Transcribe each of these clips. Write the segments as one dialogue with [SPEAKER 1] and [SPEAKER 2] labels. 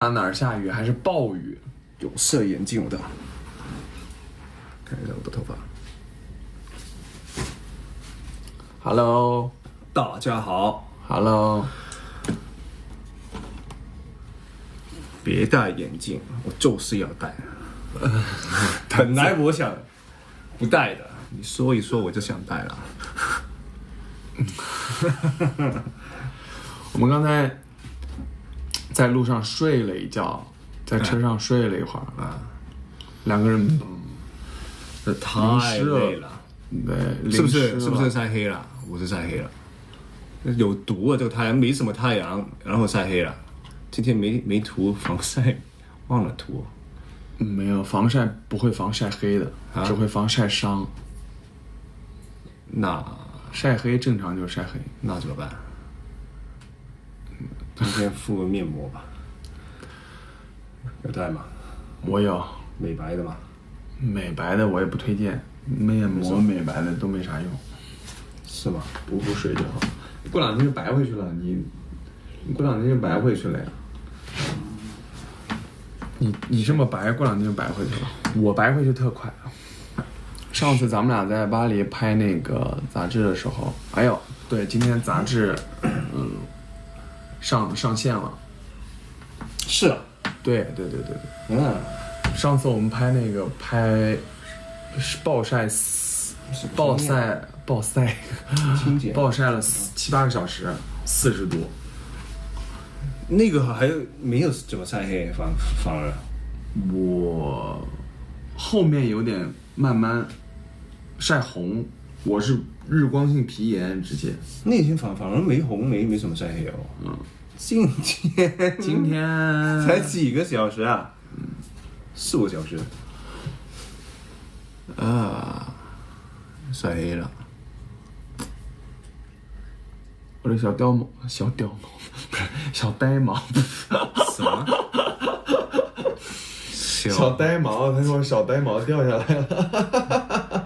[SPEAKER 1] 哪儿下雨还是暴雨？
[SPEAKER 2] 有色眼镜的，看一下我的头发。
[SPEAKER 1] Hello，
[SPEAKER 2] 大家好。
[SPEAKER 1] Hello，
[SPEAKER 2] 别戴眼镜，我就是要戴。本来我想不戴的，你说一说我就想戴了。
[SPEAKER 1] 我们刚才在路上睡了一觉，在车上睡了一会儿啊，两个人
[SPEAKER 2] 这太累了，
[SPEAKER 1] 对，
[SPEAKER 2] 是不是晒黑了？我是晒黑了，有毒啊！这个太阳没什么太阳，然后晒黑了。今天没涂防晒，忘了涂。
[SPEAKER 1] 没有防晒，不会防晒黑的，只会防晒伤。
[SPEAKER 2] 那
[SPEAKER 1] 晒黑正常就是晒黑，
[SPEAKER 2] 那怎么办？今天敷个面膜吧。有带吗？
[SPEAKER 1] 我有
[SPEAKER 2] 美白的吗？
[SPEAKER 1] 美白的我也不推荐，面膜美白的都没啥用。
[SPEAKER 2] 是吗？
[SPEAKER 1] 补水就好，过两天就白回去了。你过两天就白回去了呀。你这么白，过两天就白回去了。我白回去特快。上次咱们俩在巴黎拍那个杂志的时候，哎呦，对，今天杂志上线了。
[SPEAKER 2] 是啊。
[SPEAKER 1] 对。上次我们拍那个暴晒了7-8个小时，40度。
[SPEAKER 2] 那个还没有怎么晒黑，反而
[SPEAKER 1] 我后面有点慢慢晒红，我是日光性皮炎直接。
[SPEAKER 2] 那天反而没红，没什么晒黑哦。今天才几个小时啊？4-5小时啊，晒黑了。我的小呆毛什么？
[SPEAKER 1] 小呆毛，他说小呆毛掉下来了。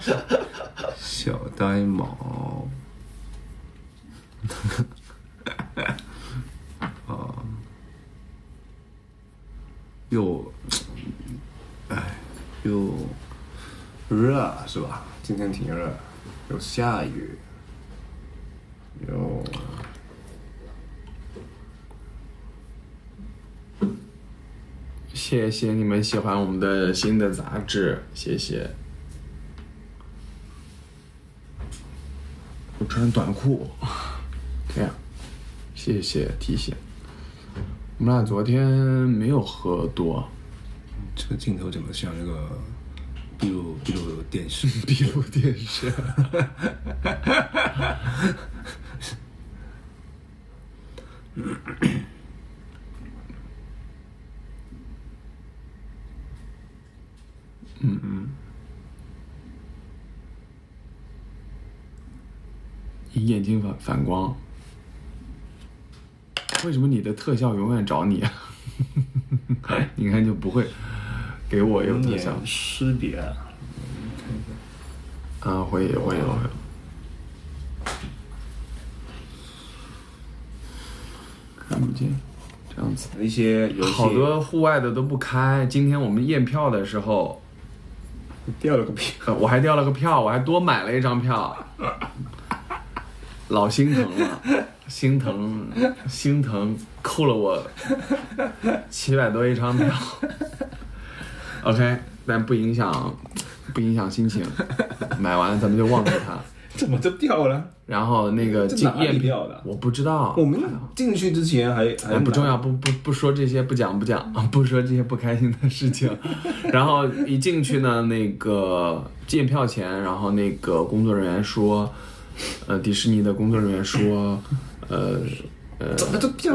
[SPEAKER 2] 小呆毛。又热是吧？今天挺热，又下雨，又
[SPEAKER 1] 谢谢你们喜欢我们的新的杂志，谢谢。我穿短裤，这样，谢谢提醒。我们俩昨天没有喝多。
[SPEAKER 2] 这个镜头怎么像那个闭路电视？
[SPEAKER 1] 闭路电视。你眼睛反光，为什么你的特效永远找你啊？你看就不会给我有特效
[SPEAKER 2] 识别
[SPEAKER 1] 啊？会有，看不见，这样子。
[SPEAKER 2] 一些游戏
[SPEAKER 1] 好多户外的都不开。今天我们验票的时候，
[SPEAKER 2] 掉了个票，
[SPEAKER 1] 我还掉了个票，我还多买了一张票，老心疼了，心疼，扣了我700多一张票。OK， 但不影响心情，买完咱们就忘记它。
[SPEAKER 2] 怎么就掉了？
[SPEAKER 1] 然后那个验票的，我不知道。
[SPEAKER 2] 我们进去之前还
[SPEAKER 1] 不重要，不说这些，不讲，不说这些不开心的事情。然后一进去呢，那个验票前，然后那个工作人员说，迪士尼的工作人员说，我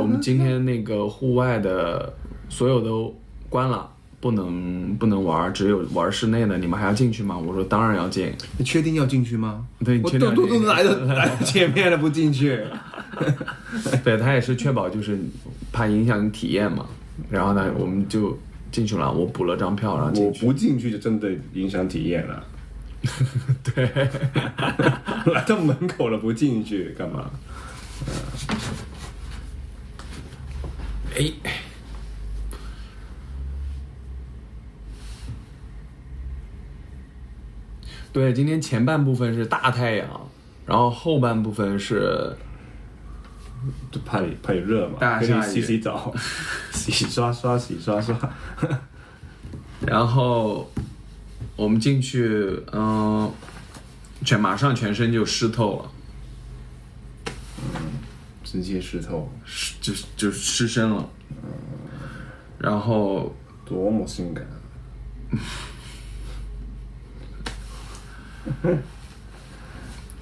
[SPEAKER 1] 们今天那个户外的所有都关了。不能玩，只有玩室内的。你们还要进去吗？我说当然要进。
[SPEAKER 2] 你确定要进去吗？
[SPEAKER 1] 对，
[SPEAKER 2] 我都来到前面了，不进去。
[SPEAKER 1] 对，他也是确保就是怕影响你体验嘛。然后呢，我们就进去了。我补了张票，然后进去。
[SPEAKER 2] 我不进去就真的影响体验了。
[SPEAKER 1] 对，
[SPEAKER 2] 来到门口了不进去干嘛？
[SPEAKER 1] 对，今天前半部分是大太阳，然后后半部分是
[SPEAKER 2] 就怕你热嘛，给你
[SPEAKER 1] 大下雨
[SPEAKER 2] 洗澡，洗刷刷。
[SPEAKER 1] 然后我们进去，马上全身就湿透了，
[SPEAKER 2] 直接湿透，
[SPEAKER 1] 就湿身了。然后
[SPEAKER 2] 多么性感！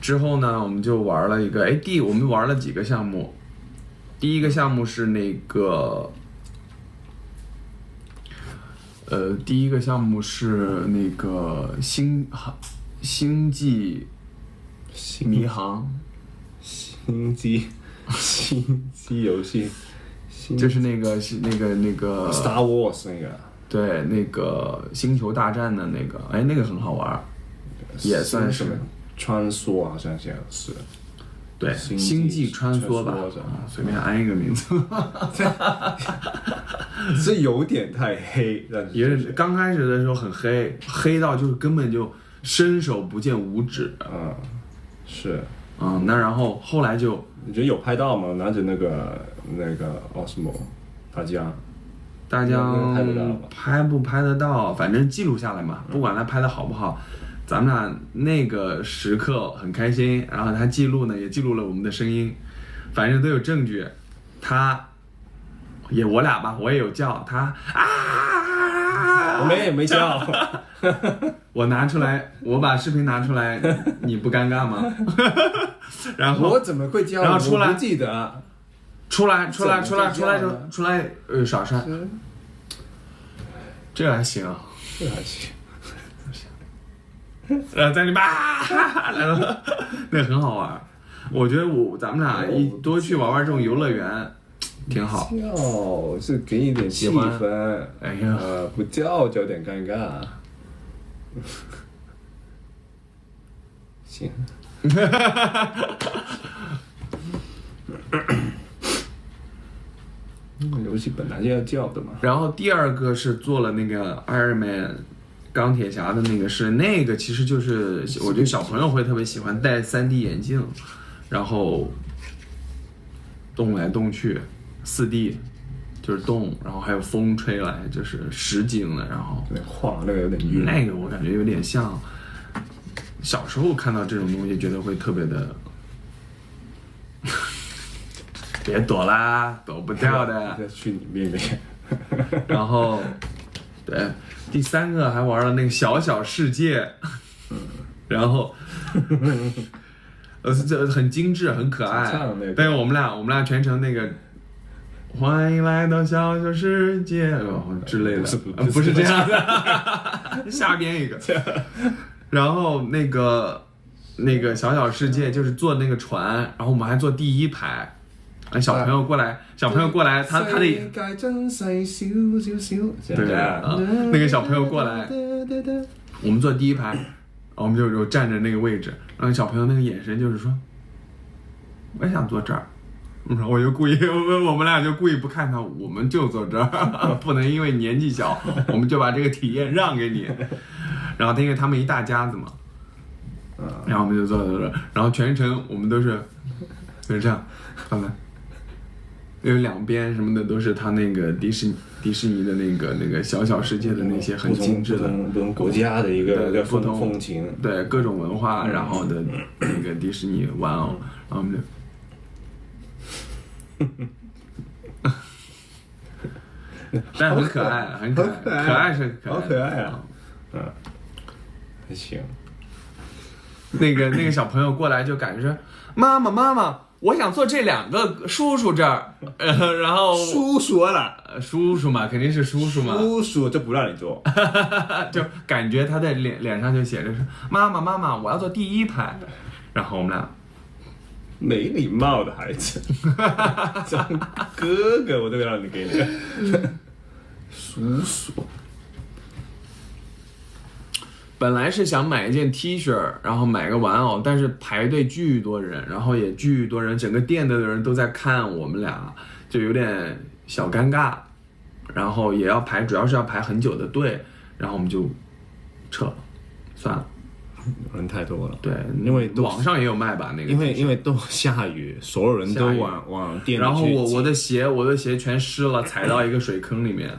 [SPEAKER 1] 之后呢，我们就玩了一个，我们玩了几个项目。第一个项目是那个，星际迷航，
[SPEAKER 2] 星际游戏，
[SPEAKER 1] 就是那个
[SPEAKER 2] Star Wars 那个，
[SPEAKER 1] 对，那个星球大战的那个，那个很好玩，也算是
[SPEAKER 2] 穿梭，好像是。
[SPEAKER 1] 对，星际穿梭吧，随便安一个名字。
[SPEAKER 2] 这有点太黑，
[SPEAKER 1] 也是刚开始的时候很黑，黑到就是根本就伸手不见五指。
[SPEAKER 2] 是。
[SPEAKER 1] 那然后后来就，
[SPEAKER 2] 你觉得有拍到吗？拿着那个Osmo，大疆
[SPEAKER 1] 拍不拍得到，反正记录下来嘛，不管他拍的好不好。咱们俩那个时刻很开心，然后他记录呢也记录了我们的声音，反正都有证据。我俩吧，我也有叫他
[SPEAKER 2] 我没叫。
[SPEAKER 1] 我拿出来，我把视频拿出来，你不尴尬吗？然后
[SPEAKER 2] 我怎么会叫？
[SPEAKER 1] 然后出来，
[SPEAKER 2] 我不记得。出来
[SPEAKER 1] 少帅，这还行。然后在里面来了，那很好玩。我觉得咱们俩多去玩这种游乐园，挺好。
[SPEAKER 2] 叫是给你点气氛，
[SPEAKER 1] 哎呀，
[SPEAKER 2] 不叫就有点尴尬。行。游戏本来就要叫的嘛。
[SPEAKER 1] 然后第二个是做了那个 Iron Man。钢铁侠的那个其实就是我觉得小朋友会特别喜欢，戴 3D 眼镜，然后动来动去，4D 就是动，然后还有风吹来，就是实景的，然后
[SPEAKER 2] 晃那个有点晕，
[SPEAKER 1] 那个我感觉有点像小时候看到这种东西，觉得会特别的，别躲啦，躲不掉的，
[SPEAKER 2] 去你妹妹。
[SPEAKER 1] 然后对。第三个还玩了那个小小世界，然后，这很精致，很可爱。但是我们俩全程那个，欢迎来到小小世界之类的，不是这样的，瞎编一个。然后那个小小世界就是坐那个船，然后我们还坐第一排。小朋友过来，他得对那个小朋友过来，我们坐第一排，然后我们就站着那个位置，然后小朋友那个眼神就是说，我也想坐这儿，我就故意，我们俩就故意不看他，我们就坐这儿，不能因为年纪小，我们就把这个体验让给你。然后因为他们一大家子嘛，然后我们就坐在这儿，然后全程我们都是就是这样，看看。因为两边什么的都是他那个迪士尼的那个小小世界的那些很精致的
[SPEAKER 2] 不同国家的一个风情，
[SPEAKER 1] 对各种文化，然后的那个迪士尼玩偶，然后我们就，但很可爱，很可爱，可爱是可爱，
[SPEAKER 2] 好可爱啊，还行。
[SPEAKER 1] 那个小朋友过来就感觉说，妈妈。我想坐这2个叔叔这儿，然后
[SPEAKER 2] 叔叔了，
[SPEAKER 1] 叔叔嘛，肯定是叔叔嘛，
[SPEAKER 2] 叔叔就不让你坐，
[SPEAKER 1] 就感觉他的脸上就写着是妈妈，我要坐第一排，然后我们俩
[SPEAKER 2] 没礼貌的孩子，哥哥我都让你给你，叔叔。
[SPEAKER 1] 本来是想买一件 T 恤，然后买个玩偶，但是排队巨多人，然后也巨多人，整个店的人都在看我们俩，就有点小尴尬，然后主要是要排很久的队，然后我们就撤了，算了。
[SPEAKER 2] 人太多了。
[SPEAKER 1] 对，
[SPEAKER 2] 因为
[SPEAKER 1] 网上也有卖吧那个。
[SPEAKER 2] 因为都下雨，所有人都往店里去。
[SPEAKER 1] 然后我的鞋全湿了，踩到一个水坑里面。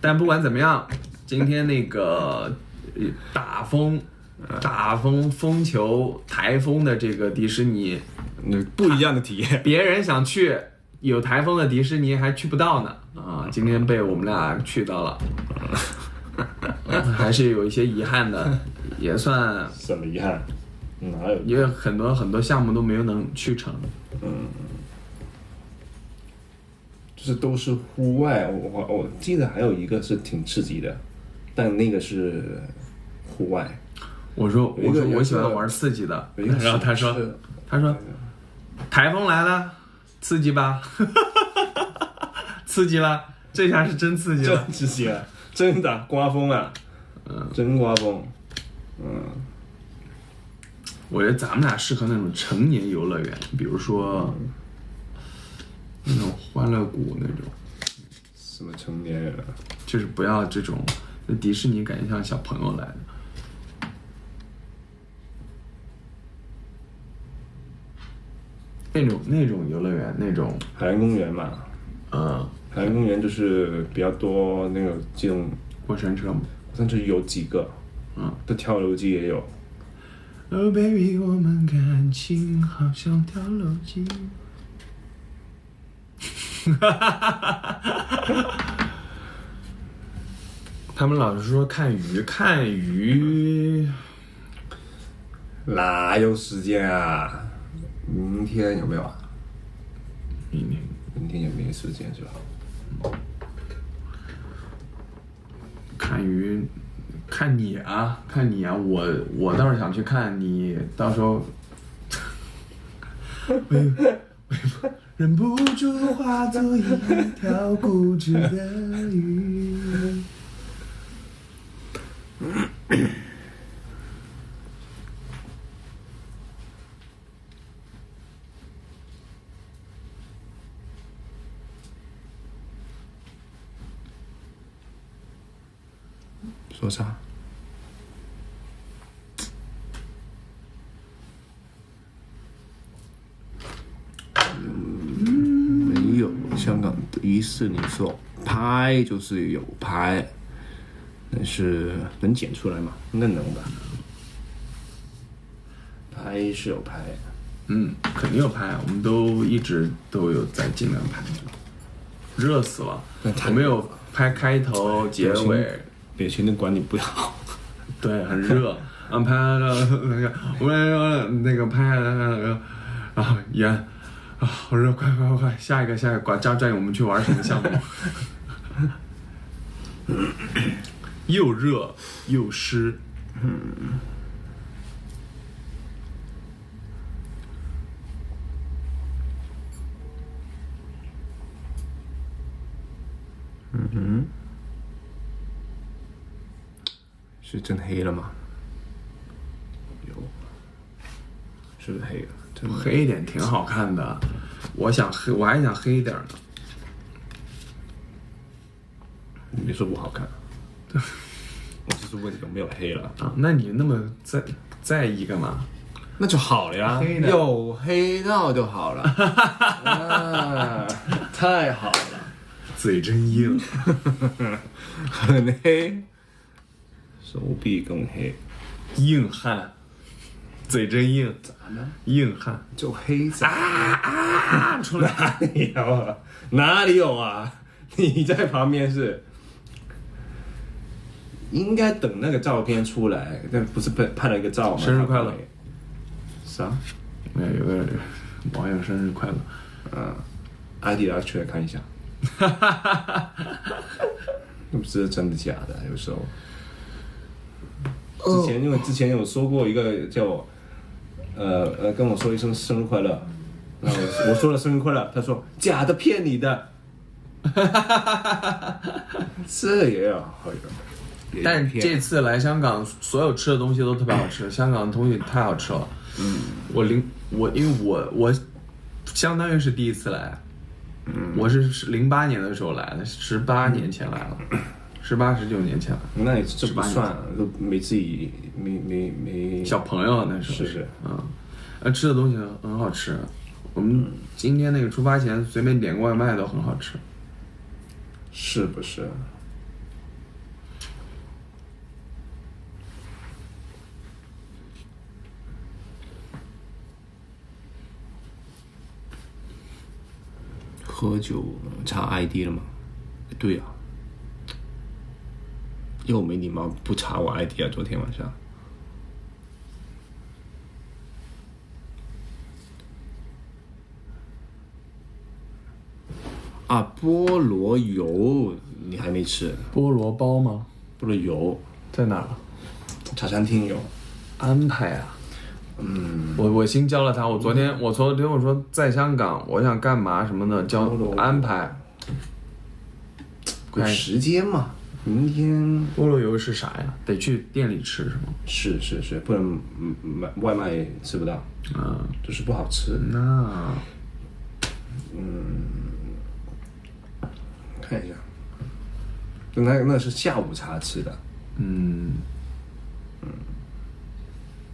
[SPEAKER 1] 但不管怎么样，今天那个大风、风球、台风的这个迪士尼，
[SPEAKER 2] 不一样的体验。
[SPEAKER 1] 别人想去有台风的迪士尼还去不到呢啊！今天被我们俩去到了，还是有一些遗憾的，也算
[SPEAKER 2] 什么遗憾？哪有？
[SPEAKER 1] 因为很多项目都没有能去成。
[SPEAKER 2] 就是都是户外，我记得还有一个是挺刺激的，但那个是户外。
[SPEAKER 1] 我说我喜欢玩刺激的，然后他说台风来了，刺激吧，刺激了，这下是真刺激了，
[SPEAKER 2] 真刺激了，真的刮风啊，真刮风，
[SPEAKER 1] 我觉得咱们俩适合那种成年游乐园，比如说。那种欢乐谷那种，
[SPEAKER 2] 什么成年人？
[SPEAKER 1] 就是不要这种，迪士尼感觉像小朋友来的。那种游乐园，那种
[SPEAKER 2] 海洋公园嘛，海洋公园就是比较多那个这种
[SPEAKER 1] 过山车嘛，
[SPEAKER 2] 甚至有几个，的跳楼机也有。
[SPEAKER 1] Oh baby， 我们感情好像跳楼机。他们老是说看鱼，
[SPEAKER 2] 哪有时间啊？明天有没有啊？明天也没时间是吧？
[SPEAKER 1] 看鱼，看你啊，我倒是想去看你，到时候。忍不住化作一条固执的鱼。
[SPEAKER 2] 说啥？没有，香港迪士尼说拍就是有拍，但是能剪出来吗？那能吧？拍是有拍，
[SPEAKER 1] 肯定有拍，我们都一直都有在尽量拍，热死了。我们有拍开头、结尾，
[SPEAKER 2] 表情的管理不好。
[SPEAKER 1] 对，很热。拍了那个，我们那个拍了，然后演。好热，快，下一个，抓紧我们去玩什么项目？又热又湿，
[SPEAKER 2] 是真黑了吗？有，是黑了。
[SPEAKER 1] 黑一点挺好看的，我还想黑一点呢。
[SPEAKER 2] 你说不好看，我只是问有没有黑了
[SPEAKER 1] 啊？那你那么在意干嘛？
[SPEAKER 2] 那就好了呀，有黑到就好了。太好了，
[SPEAKER 1] 嘴真硬，
[SPEAKER 2] 很黑，手臂更黑，
[SPEAKER 1] 硬汉。嘴真硬，
[SPEAKER 2] 咋呢？
[SPEAKER 1] 硬汉
[SPEAKER 2] 就黑仔
[SPEAKER 1] 出来
[SPEAKER 2] 哪里有啊？哪里有啊？你在旁边是应该等那个照片出来，但不是拍了一个照吗？
[SPEAKER 1] 生日快乐！
[SPEAKER 2] 啥？
[SPEAKER 1] 有个网友生日快乐。
[SPEAKER 2] ID 拿出来看一下。那不知道真的假的，有时候。因为之前有说过一个叫我。跟我说一声生日快乐，然后我说了生日快乐，他说假的，骗你的，这也有，
[SPEAKER 1] 但这次来香港，所有吃的东西都特别好吃，香港的东西太好吃了。因为我相当于是第一次来，我是08年的时候来的，18年前来了18、19年前了。
[SPEAKER 2] 那也这不算，都没自己没
[SPEAKER 1] 小朋友那时候
[SPEAKER 2] 是
[SPEAKER 1] 吃的东西很好吃。我们今天那个出发前随便点个外卖都很好吃，
[SPEAKER 2] 是不是？喝酒查 ID 了吗？对啊，又没礼貌，不查我 ID 啊！昨天晚上。啊，菠萝油你还没吃？
[SPEAKER 1] 菠萝包吗？
[SPEAKER 2] 菠萝油
[SPEAKER 1] 在哪儿？
[SPEAKER 2] 茶餐厅有
[SPEAKER 1] 安排啊。我新教了他。我昨天我说在香港我想干嘛什么的，教安排。
[SPEAKER 2] 有时间嘛？明天
[SPEAKER 1] 菠萝油是啥呀？得去店里吃是吗？
[SPEAKER 2] 是，不能买外卖吃不到，就是不好吃。
[SPEAKER 1] 那
[SPEAKER 2] 看一下，那是下午茶吃的。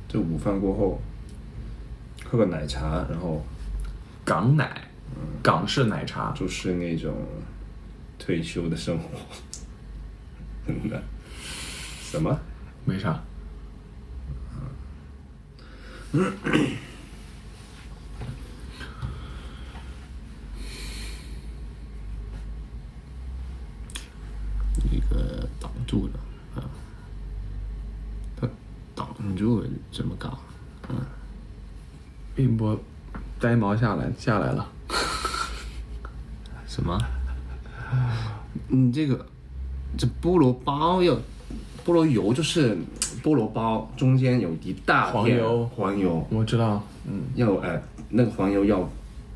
[SPEAKER 2] 就午饭过后喝个奶茶，然后
[SPEAKER 1] 港奶，港式奶茶，
[SPEAKER 2] 就是那种退休的生活。真的？什么？
[SPEAKER 1] 没啥。
[SPEAKER 2] 一个挡住了啊，他挡住了怎么搞？
[SPEAKER 1] 并不呆毛下来了。
[SPEAKER 2] 什么？这菠萝包菠萝油就是菠萝包中间有一大片黄油，
[SPEAKER 1] 我知道。
[SPEAKER 2] 要那个黄油要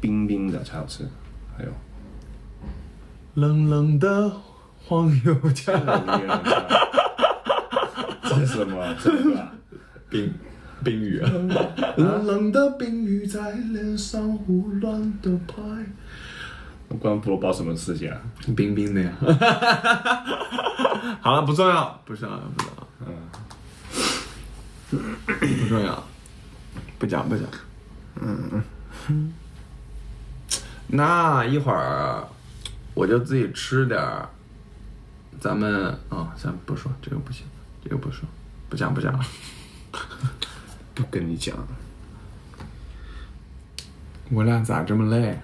[SPEAKER 2] 冰冰的才好吃。还有
[SPEAKER 1] 冷冷的黄油酱。
[SPEAKER 2] 这是什么？这个
[SPEAKER 1] 冰雨啊。冷冷的冰雨在脸上胡乱的拍。
[SPEAKER 2] 关菠萝包什么事情啊？
[SPEAKER 1] 冰冰的呀。好了，不重要。不重要，不讲。那一会儿我就自己吃点儿。咱们咱不说这个不行，这个不说，不讲。
[SPEAKER 2] 不跟你讲。
[SPEAKER 1] 我俩咋这么累？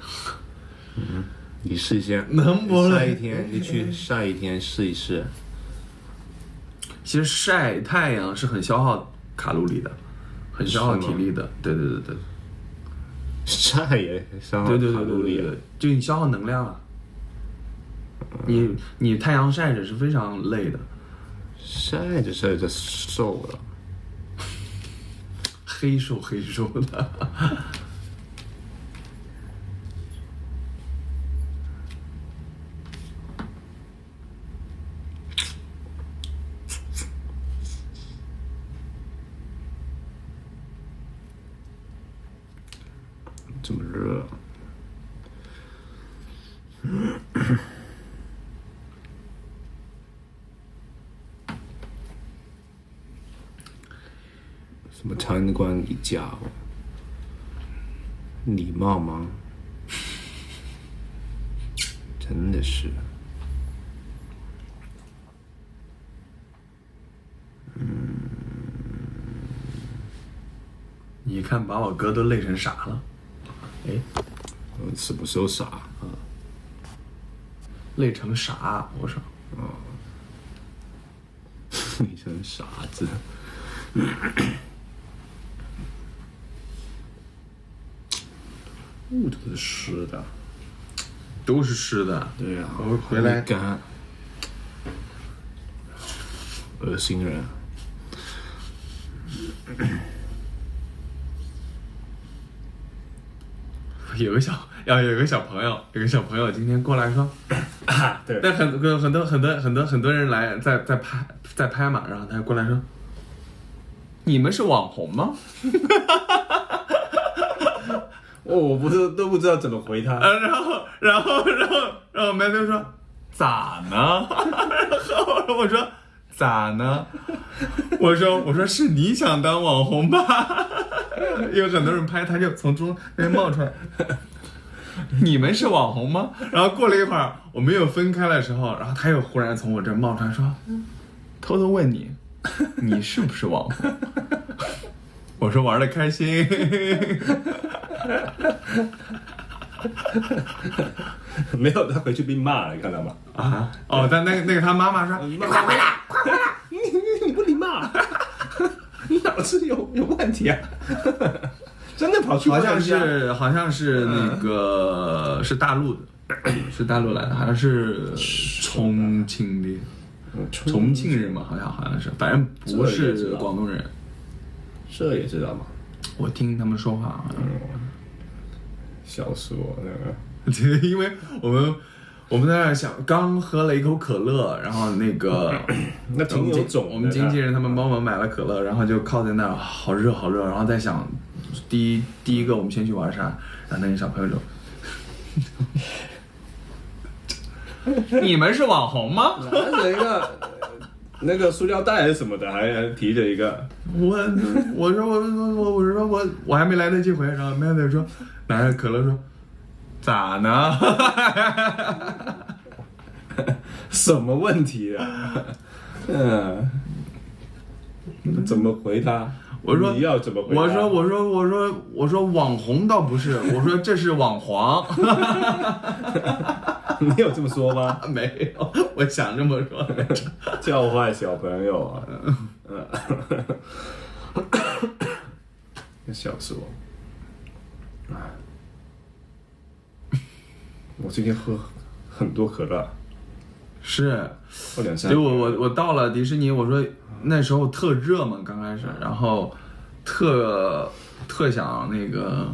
[SPEAKER 2] 你试一下，
[SPEAKER 1] 能不累？
[SPEAKER 2] 你去晒一天试一试。
[SPEAKER 1] 其实晒太阳是很消耗卡路里的，很消耗体力的。对。
[SPEAKER 2] 晒也消耗卡路里，
[SPEAKER 1] 对，就你消耗能量啊。你太阳晒着是非常累的。
[SPEAKER 2] 晒着瘦了，
[SPEAKER 1] 黑瘦的。
[SPEAKER 2] 这么热。什么参观一家礼貌吗？真的是。
[SPEAKER 1] 你一看把我哥都累成傻了。
[SPEAKER 2] 什么时候傻？
[SPEAKER 1] 累成傻，我说。
[SPEAKER 2] 累成傻子。都是湿的。
[SPEAKER 1] 都是湿的。
[SPEAKER 2] 对呀，
[SPEAKER 1] 我回来
[SPEAKER 2] 干。恶心人。
[SPEAKER 1] 有个小朋友今天过来说，
[SPEAKER 2] 对，
[SPEAKER 1] 但很多人来在拍嘛，然后他过来说，你们是网红吗？
[SPEAKER 2] 我都不知道怎么回他。
[SPEAKER 1] 然后 Matthew 说咋呢？我说咋呢？我说是你想当网红吧？有很多人拍，他就从中间冒出来。你们是网红吗？然后过了一会儿，我们又分开的时候，然后他又忽然从我这冒出来说，偷偷问你，你是不是网红？我说玩的开心。
[SPEAKER 2] 没有，他回去被骂了，你看到吗？
[SPEAKER 1] 啊，哦，但那个他妈妈说，你快回来，快回来，
[SPEAKER 2] 你不礼貌，你脑子有问题啊！真的跑去
[SPEAKER 1] 好像是那个是大陆的，是大陆来的，好像是重庆的，重庆人嘛，好像是，反正不是广东人。
[SPEAKER 2] 这也知道吗？
[SPEAKER 1] 我听他们说话，
[SPEAKER 2] 笑死我了。
[SPEAKER 1] 因为我们在那想，刚喝了一口可乐，然后那个
[SPEAKER 2] 那挺有种的。
[SPEAKER 1] 我们经纪人他们帮我们买了可乐，然后就靠在那儿，好热好热，然后在想，第一个我们先去玩啥，然后那个小朋友就，你们是网红吗？
[SPEAKER 2] 拿着一个那个塑料袋还是什么的，还提着一个。
[SPEAKER 1] 我说我还没来得及回，然后妹妹说拿着可乐说。咋呢？
[SPEAKER 2] 什么问题啊？怎么回他？
[SPEAKER 1] 我说
[SPEAKER 2] 你要怎么回答？
[SPEAKER 1] 我说网红倒不是，我说这是网黄。
[SPEAKER 2] 你有这么说吗？
[SPEAKER 1] 没有，我想这么说。
[SPEAKER 2] 教坏小朋友啊！笑死我！我今天喝很多可乐，
[SPEAKER 1] 是，
[SPEAKER 2] 喝2-3。
[SPEAKER 1] 结果我到了迪士尼，我说那时候特热嘛，刚开始，然后特想那个，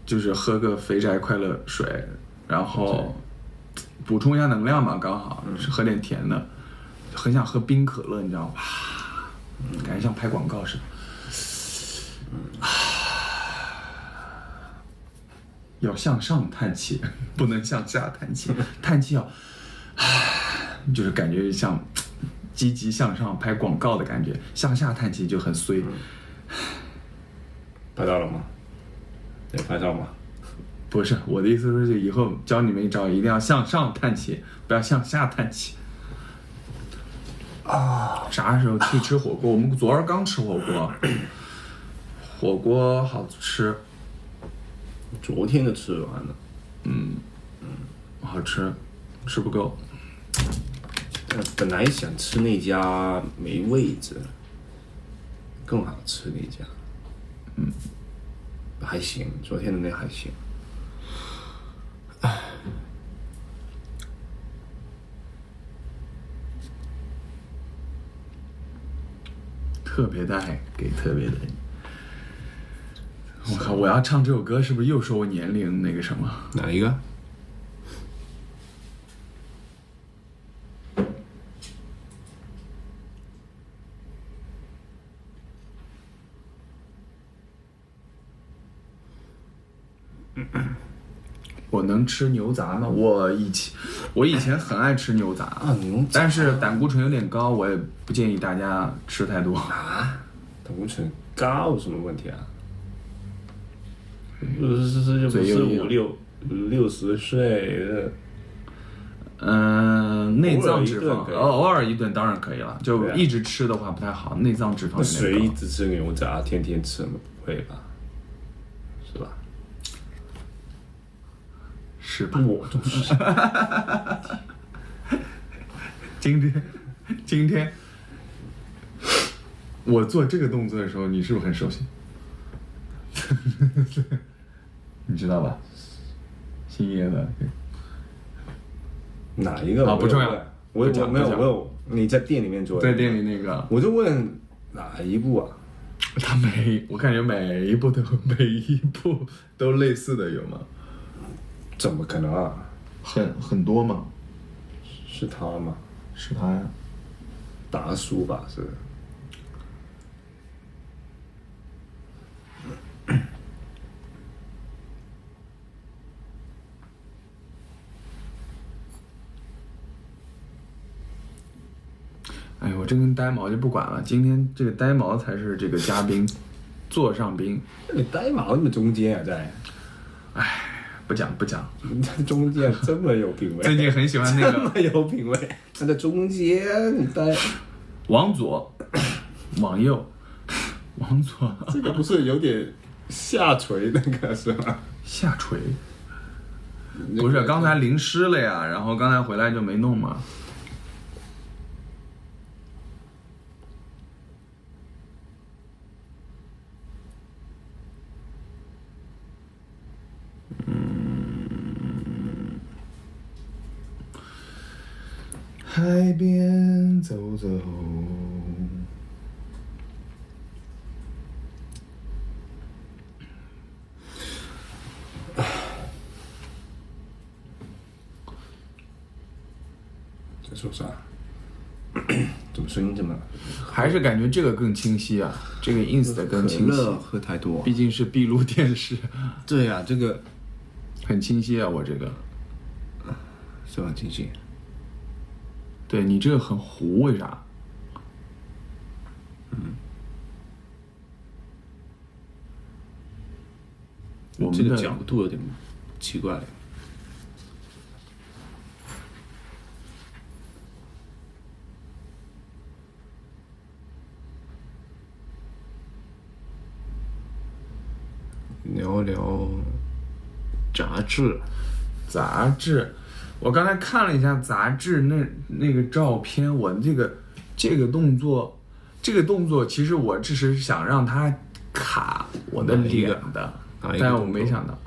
[SPEAKER 1] 就是喝个肥宅快乐水，然后补充一下能量嘛，刚好是喝点甜的，很想喝冰可乐，你知道吗？感觉像拍广告似的。要向上叹气，不能向下叹气。叹气要，就是感觉像积极向上拍广告的感觉。向下叹气就很衰。
[SPEAKER 2] 拍到了吗？有拍到吗？
[SPEAKER 1] 不是，我的意思是以后教你们一招，一定要向上叹气，不要向下叹气。啊，啥时候去吃火锅？我们昨儿刚吃火锅，火锅好吃。
[SPEAKER 2] 昨天就吃完了。
[SPEAKER 1] 好吃，吃不够。
[SPEAKER 2] 本来想吃那家没位置，更好吃那家。还行，昨天的那还行。
[SPEAKER 1] 特别的爱给特别的你。我靠！我要唱这首歌，是不是又说我年龄那个什么？
[SPEAKER 2] 哪一个？
[SPEAKER 1] 我能吃牛杂吗？我以前很爱吃牛杂
[SPEAKER 2] 啊，牛杂，
[SPEAKER 1] 但是胆固醇有点高，我也不建议大家吃太多
[SPEAKER 2] 啊。胆固醇高有什么问题啊？又不是50-60岁的。
[SPEAKER 1] 内脏脂肪偶尔一顿当然可以了，就一直吃的话不太好，内脏脂肪有点高。
[SPEAKER 2] 谁一直吃牛杂，天天吃吗？不会吧？是吧？
[SPEAKER 1] 是吧？
[SPEAKER 2] 我都是。
[SPEAKER 1] 今天我做这个动作的时候，你是不是很熟悉？你知道吧？星爷的
[SPEAKER 2] 哪一个？
[SPEAKER 1] 啊，不重要。
[SPEAKER 2] 我没有，你在店里面做的。
[SPEAKER 1] 在店里那个，
[SPEAKER 2] 我就问哪一部啊？
[SPEAKER 1] 我感觉每一部都类似的，有吗？
[SPEAKER 2] 怎么可能啊？
[SPEAKER 1] 很多吗？
[SPEAKER 2] 是他吗？
[SPEAKER 1] 是他呀。
[SPEAKER 2] 达叔吧，是。
[SPEAKER 1] 哎，我这跟呆毛就不管了，今天这个呆毛才是这个嘉宾，座上宾。
[SPEAKER 2] 你呆毛那么中间啊，在，
[SPEAKER 1] 不讲，
[SPEAKER 2] 你在中间这么有品味，
[SPEAKER 1] 最近很喜欢那
[SPEAKER 2] 这
[SPEAKER 1] 个
[SPEAKER 2] 么有品味，他在中间，你呆，
[SPEAKER 1] 往左，往右，往左，
[SPEAKER 2] 这个不是有点下垂那个是吗？
[SPEAKER 1] 下垂。不是，刚才淋湿了呀，然后刚才回来就没弄嘛。海边走走，
[SPEAKER 2] 在说啥？怎么声音这么？
[SPEAKER 1] 还是感觉这个更清晰啊，这个 ins 的更清晰，
[SPEAKER 2] 喝太多，
[SPEAKER 1] 毕竟是闭路电视，
[SPEAKER 2] 对呀、这个
[SPEAKER 1] 很清晰啊，我这个。
[SPEAKER 2] 是吧？清晰。
[SPEAKER 1] 对你这个很糊，为啥？我们的
[SPEAKER 2] 这个角度有点奇怪。聊聊杂志，
[SPEAKER 1] 我刚才看了一下杂志那个照片，我这个动作，其实我只是想让它卡我的脸的，
[SPEAKER 2] 哪一个
[SPEAKER 1] 但我没想到，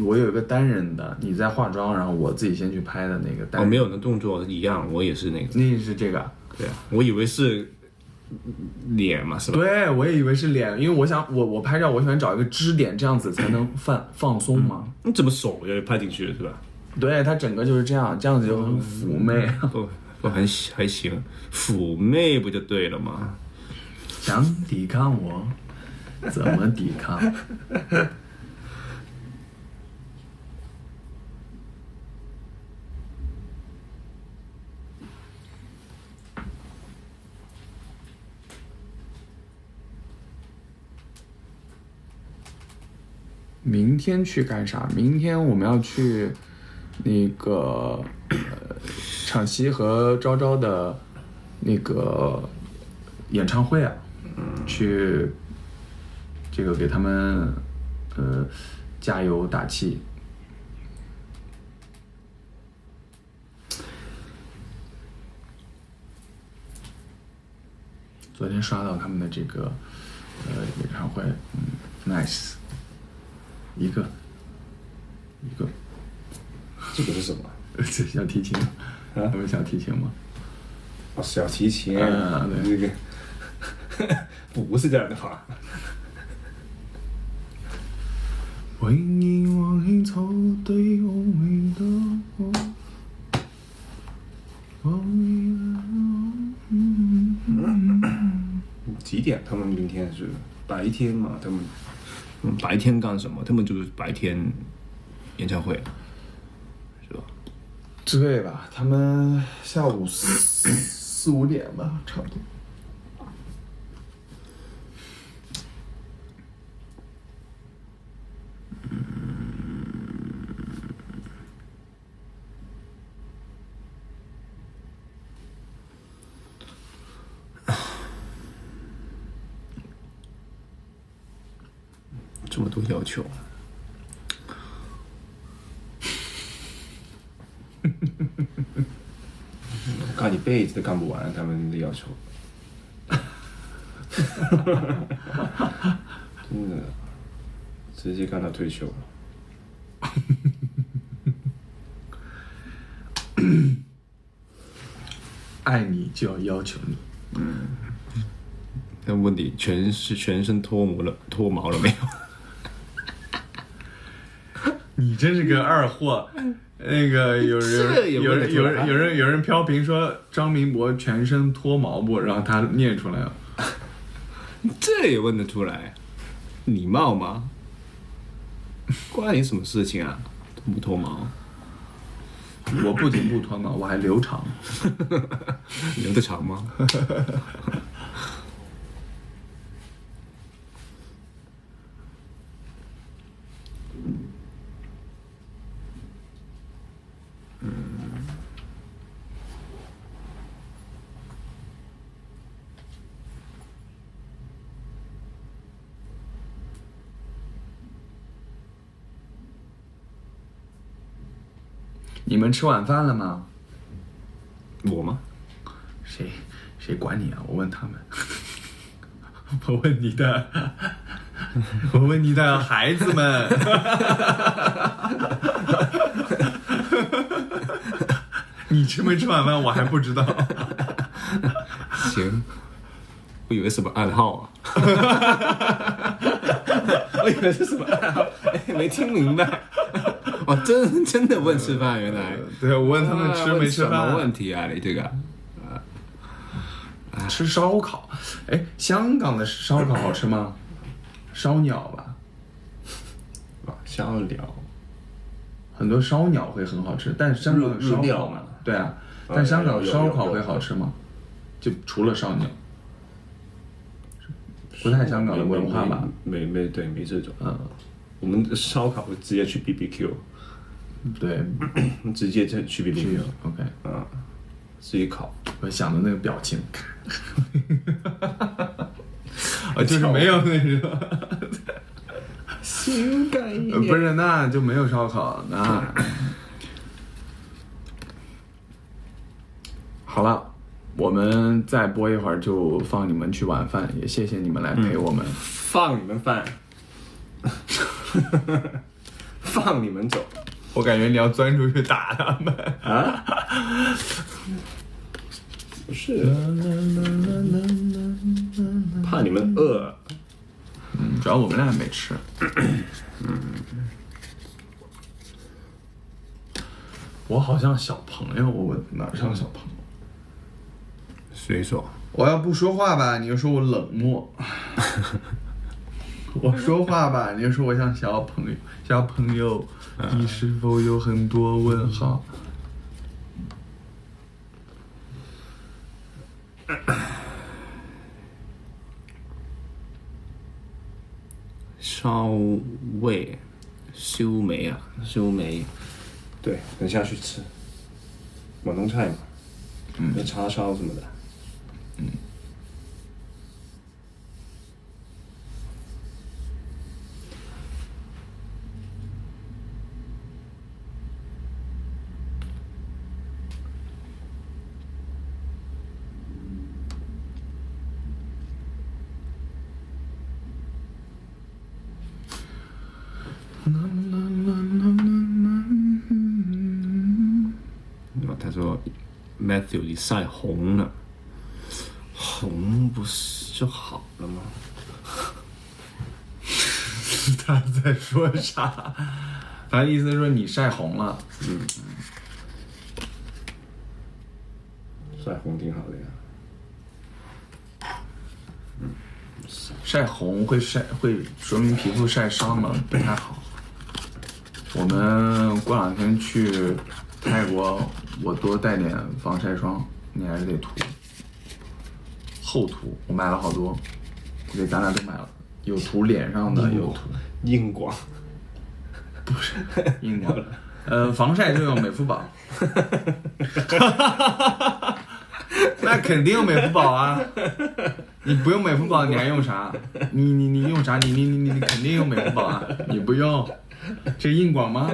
[SPEAKER 1] 我有一个单人的，你在化妆，然后我自己先去拍的那个单人。
[SPEAKER 2] 没有，那动作一样，我也是那个。
[SPEAKER 1] 那是这个。
[SPEAKER 2] 对啊，我以为是脸嘛，是吧？
[SPEAKER 1] 对，我也以为是脸，因为我想我拍照，我喜欢找一个支点，这样子才能放松嘛。
[SPEAKER 2] 你怎么手就拍进去了，是吧？
[SPEAKER 1] 对，它整个就是这样子就很妩媚。
[SPEAKER 2] 不还行，妩媚不就对了吗？
[SPEAKER 1] 想抵抗我，怎么抵抗？明天去干啥？明天我们要去那个昶西和昭昭的那个演唱会啊，去这个给他们加油打气。昨天刷到他们的这个演唱会，nice。一个，
[SPEAKER 2] 这个是什么？
[SPEAKER 1] 这小提琴，他们小提琴吗？
[SPEAKER 2] 哦，小提琴，
[SPEAKER 1] 对，
[SPEAKER 2] 那个不是这样的吧？
[SPEAKER 1] 永遠往獻草對我味道，
[SPEAKER 2] 几点？他们明天是白天嘛？他们白天干什么？他们就是白天演唱会，是吧？
[SPEAKER 1] 对吧？他们下午4、5点吧，差不多。
[SPEAKER 2] 这么多要求，干一辈子都干不完他们的要求，真的，直接干到退休了。
[SPEAKER 1] 爱你就要要求你。
[SPEAKER 2] 那问题全身脱毛了没有？
[SPEAKER 1] 你真是个二货。那个有人飘屏说张明博全身脱毛不，然后他念出来了。
[SPEAKER 2] 这也问得出来？礼貌吗？关你什么事情啊？脱不脱毛？
[SPEAKER 1] 我不仅不脱毛，我还留长。
[SPEAKER 2] 留得长吗？
[SPEAKER 1] 你们吃晚饭了吗？
[SPEAKER 2] 我吗？
[SPEAKER 1] 谁管你啊？我问他们。我问你的，我问你的孩子们。你吃没吃晚饭？我还不知道。
[SPEAKER 2] 行，我以为什么暗号啊？我以为是什么暗号？没听明白。哦，真的问吃饭，原来。
[SPEAKER 1] 对，我问他们吃没吃饭。
[SPEAKER 2] 什么问题啊？你这个。
[SPEAKER 1] 吃烧烤，哎，香港的烧烤好吃吗？烧鸟吧，
[SPEAKER 2] 烧鸟，
[SPEAKER 1] 很多烧鸟会很好吃，但是香港的烧烤嘛，对啊，但香港的烧烤会好吃吗？就除了烧鸟，不太香港的文化吧？
[SPEAKER 2] 没这种。我们的烧烤直接去 BBQ，
[SPEAKER 1] 对，
[SPEAKER 2] 直接去 BBQ。OK， 自己烤。
[SPEAKER 1] 我想的那个表情，就是没有那种。
[SPEAKER 2] 性感一点。
[SPEAKER 1] 不是，那就没有烧烤。那好了，我们再播一会儿就放你们去晚饭，也谢谢你们来陪我们。
[SPEAKER 2] 放你们饭。放你们走。
[SPEAKER 1] 我感觉你要钻出去打他们
[SPEAKER 2] 啊？不是，怕你们饿。
[SPEAKER 1] 主要我们俩没吃。我好像小朋友，我哪像小朋友？
[SPEAKER 2] 谁说？
[SPEAKER 1] 我要不说话吧，你就说我冷漠。我说话吧，你就说我像小朋友。小朋友，你是否有很多问号？
[SPEAKER 2] 烧味，修眉啊，修眉。对，等下去吃。广东菜嘛，有叉烧什么的。他说 Matthew 你晒红了，红不是就好了吗？
[SPEAKER 1] 他在说啥？他意思是说你晒红了。
[SPEAKER 2] 晒红挺好的呀。
[SPEAKER 1] 晒红会说明皮肤晒伤了，不太好。我们过两天去泰国，我多带点防晒霜，你还是得涂，厚涂。我买了好多，我给咱俩都买了，有涂脸上的，有涂
[SPEAKER 2] 硬广，
[SPEAKER 1] 不是硬广，防晒就用美肤宝。那肯定用美肤宝啊！你不用美肤宝，你还用啥？你用啥？你肯定用美肤宝啊！你不用，这硬广吗？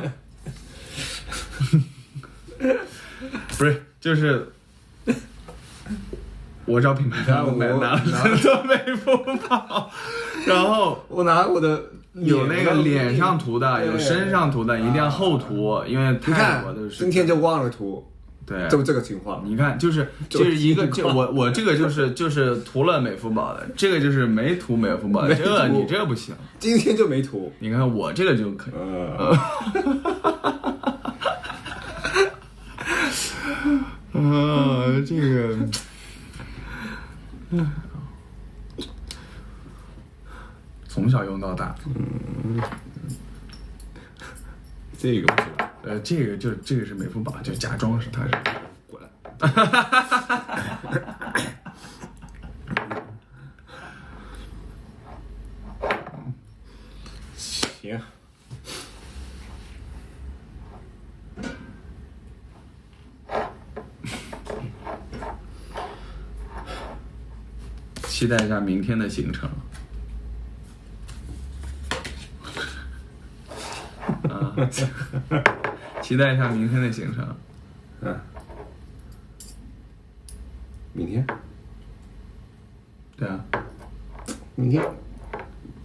[SPEAKER 1] 不是，就是我找品牌商买拿了很多美肤宝，然后
[SPEAKER 2] 我拿我的
[SPEAKER 1] 有那个脸上涂的，有身上涂的，一定要厚涂，因为泰国的是
[SPEAKER 2] 今天就忘了涂。
[SPEAKER 1] 对，
[SPEAKER 2] 就这个情况，
[SPEAKER 1] 你看，就是一个，就我这个就是涂了美肤宝的，这个就是没涂美肤宝的，这你这不行，
[SPEAKER 2] 今天就没涂。
[SPEAKER 1] 你看我这个就可以。这个，从小用到大。
[SPEAKER 2] 这个不知道。
[SPEAKER 1] 这个是美肤宝，就假装是他是。
[SPEAKER 2] 过来。行。
[SPEAKER 1] 期待一下明天的行程。啊，期待一下明天的行程。
[SPEAKER 2] 明天？
[SPEAKER 1] 对啊，
[SPEAKER 2] 明天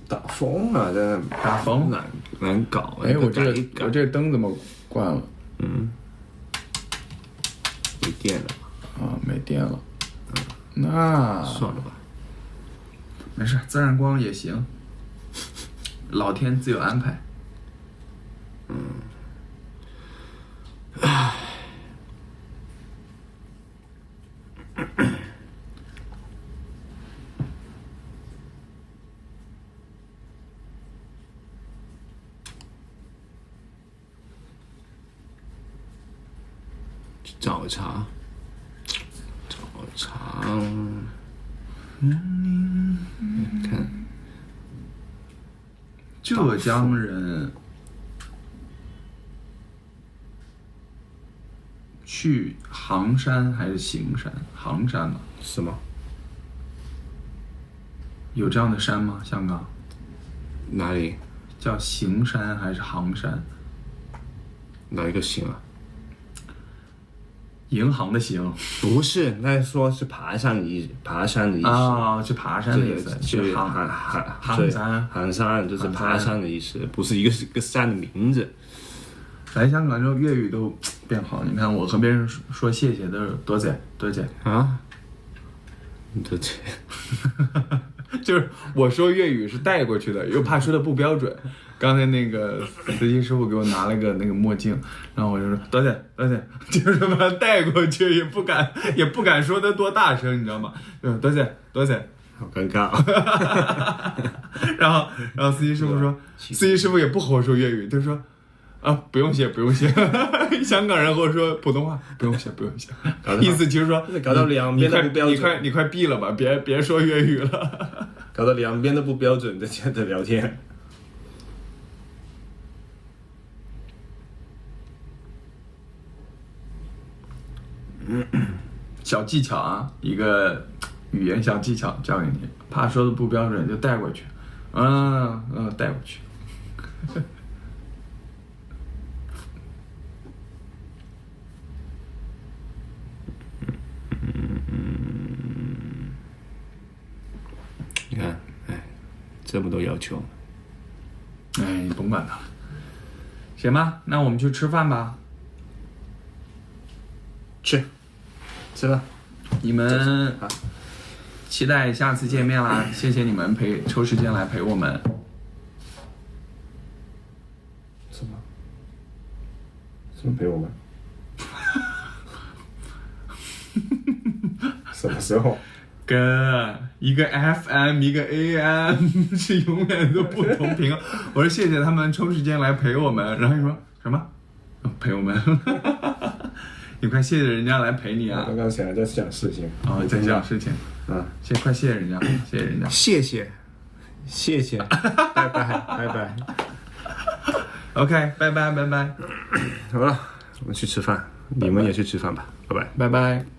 [SPEAKER 2] 打风啊，真的
[SPEAKER 1] 打风
[SPEAKER 2] 难搞。
[SPEAKER 1] 哎，我这个灯怎么关了？
[SPEAKER 2] 没电了。
[SPEAKER 1] 啊，没电了。那
[SPEAKER 2] 算了吧。
[SPEAKER 1] 没事，自然光也行，老天自有安排。
[SPEAKER 2] 早茶。看，
[SPEAKER 1] 浙江人去杭山还是行山？杭山吧？
[SPEAKER 2] 是吗？
[SPEAKER 1] 有这样的山吗？香港？
[SPEAKER 2] 哪里？
[SPEAKER 1] 叫行山还是杭山？
[SPEAKER 2] 哪一个行啊？
[SPEAKER 1] 银行的行
[SPEAKER 2] 不是，那说是爬山的意思
[SPEAKER 1] 啊，去爬山的意思，
[SPEAKER 2] 去
[SPEAKER 1] 杭山，
[SPEAKER 2] 杭山就是爬山的意思，不是一个山的名字。
[SPEAKER 1] 来香港之后粤语都变好，你看我和别人说谢谢都是多谢
[SPEAKER 2] 啊，多谢，
[SPEAKER 1] 就是我说粤语是带过去的，又怕说的不标准。刚才那个司机师傅给我拿了个那个墨镜，然后我就说多谢，就是把它带过去，也不敢说的多大声，你知道吗？多谢，
[SPEAKER 2] 好尴尬。
[SPEAKER 1] 然后司机师傅说，司机师傅也不和我说粤语，他说啊不用谢。香港人和我说普通话，不用谢，意思就是说
[SPEAKER 2] 搞到两边都不标准，
[SPEAKER 1] 你快闭了吧，别说粤语了，
[SPEAKER 2] 搞到两边都不标准的聊天。
[SPEAKER 1] 小技巧啊，一个语言小技巧教给你，怕说的不标准就带过去，带过去。
[SPEAKER 2] 你看，这么多要求，
[SPEAKER 1] 你甭管他了，行吧，那我们去吃饭吧。
[SPEAKER 2] 吃吧，
[SPEAKER 1] 你们期待下次见面啦！谢谢你们抽时间来陪我们。
[SPEAKER 2] 什么陪我们？什么时候？
[SPEAKER 1] 哥，一个 FM 一个 AM 是永远都不同频。我说谢谢他们抽时间来陪我们，然后你说什么？陪我们？你快谢谢人家来陪你啊！
[SPEAKER 2] 刚刚在想事情。
[SPEAKER 1] 在想事情。快谢谢人家，谢谢人家。
[SPEAKER 2] 谢谢，拜拜。
[SPEAKER 1] OK， 拜拜。
[SPEAKER 2] 好了，我们去吃饭，你们也去吃饭吧，拜拜。
[SPEAKER 1] 拜拜。